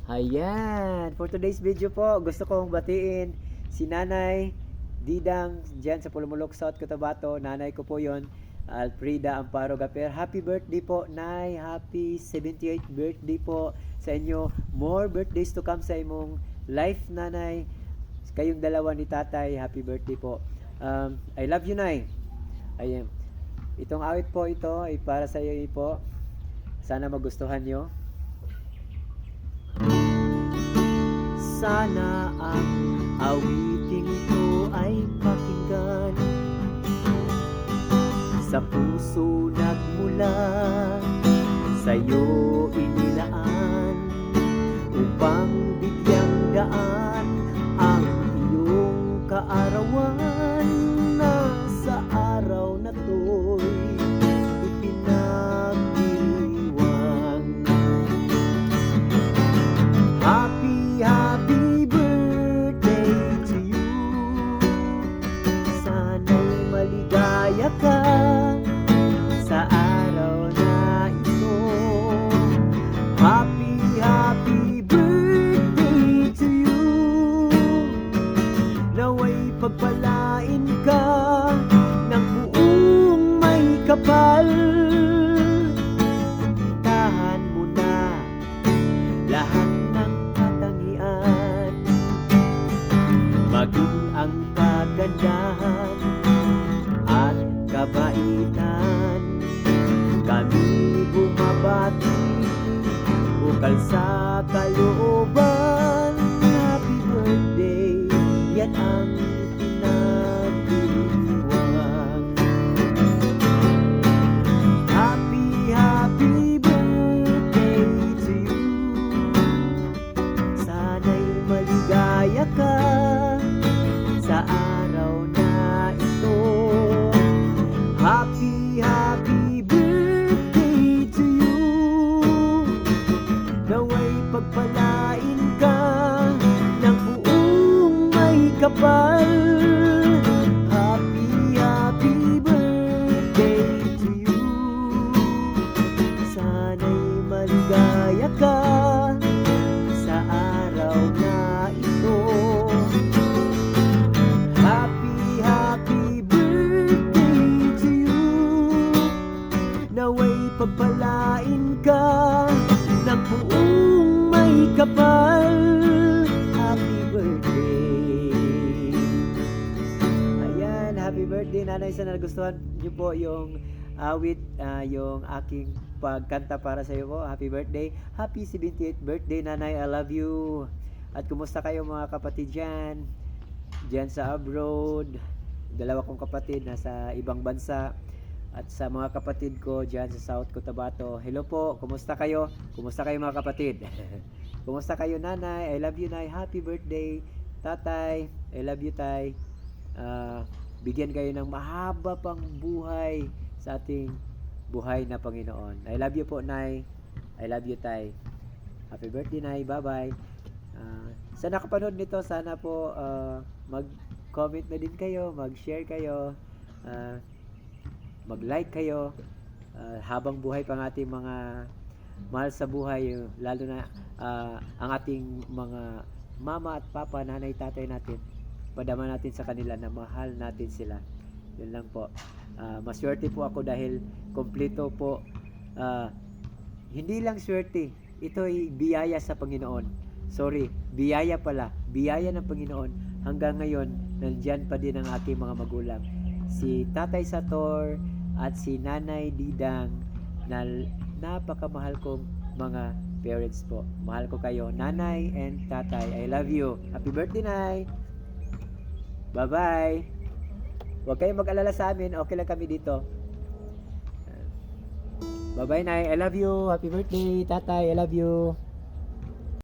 Ayan, for today's video po, gusto kong batiin si Nanay Didang dyan sa Pulumulok South, Cotabato. Nanay ko po yon, Alfreda Amparo Gaper. Happy birthday po, Nay. Happy 78th birthday po sa inyo. More birthdays to come sa imong life, Nanay. Kayong dalawa ni Tatay, happy birthday po. I love you, Nay. Ayan. Itong awit po ito ay para sa iyo po. Sana magustuhan nyo. Sana ang awiting ito ay pakinggan, sa puso nagmula, sa'yo inilaan, upang bigyang daan ang iyong kaarawan, na sa araw na to'y ipinagdiriwang. Happy birthday to you. Sana'y maligaya ka sa araw na ito. Happy birthday to you. Naway pagpalain ka ng buong may kapal. Tahan mo na lahat ng katangian, maging ang kagandahan at kabaitan. Kami bumabati bukal sa kalooban. Happy birthday, yan ang pinagdiriwang. Happy birthday to you. Sana'y maligaya ka sa araw na ito. Happy birthday to you. Naway pagpalain ka ng buong may kapal. Happy birthday to you. Sana'y maligaya ka sa araw na ito. Happy birthday to you. Naway pagpalain ka ng buong may kapal. Happy birthday. Ayan, happy birthday, Nanay. Sana nagustuhan niyo po yung awit, yung aking pagkanta para sa iyo po. Happy birthday. Happy 78th birthday, Nanay. I love you. At kumusta kayo mga kapatid dyan? Dyan sa abroad. Dalawa kong kapatid nasa ibang bansa. At sa mga kapatid ko dyan sa South Cotabato. Hello po, kumusta kayo? Kumusta kayo mga kapatid? Kumusta kayo, Nanay? I love you, Nay. Happy birthday, Tatay. I love you, Tay. Bigyan kayo ng mahaba pang buhay sa ating buhay na Panginoon. I love you po, Nay. I love you, Tay. Happy birthday, Nay. Bye-bye. Sa nakapanood nito, sana po mag-comment na din kayo, mag-share kayo, mag-like kayo, habang buhay pang ating mga mahal sa buhay, lalo na ang ating mga mama at papa, nanay, tatay natin. Padama natin sa kanila na mahal natin sila. Yun lang po. Maswerte po ako dahil kompleto po. Hindi lang swerte, ito ay biyaya sa Panginoon. Sorry, biyaya pala. Biyaya ng Panginoon. Hanggang ngayon, nandyan pa din ang aking mga magulang. Si Tatay Sator at si Nanay Didang, na napakamahal kong mga parents po. Mahal ko kayo, Nanay and Tatay. I love you. Happy birthday, Nay. Bye-bye. Huwag kayong mag-alala sa amin. Okay lang kami dito. Bye-bye, Nay. I love you. Happy birthday, Tatay. I love you.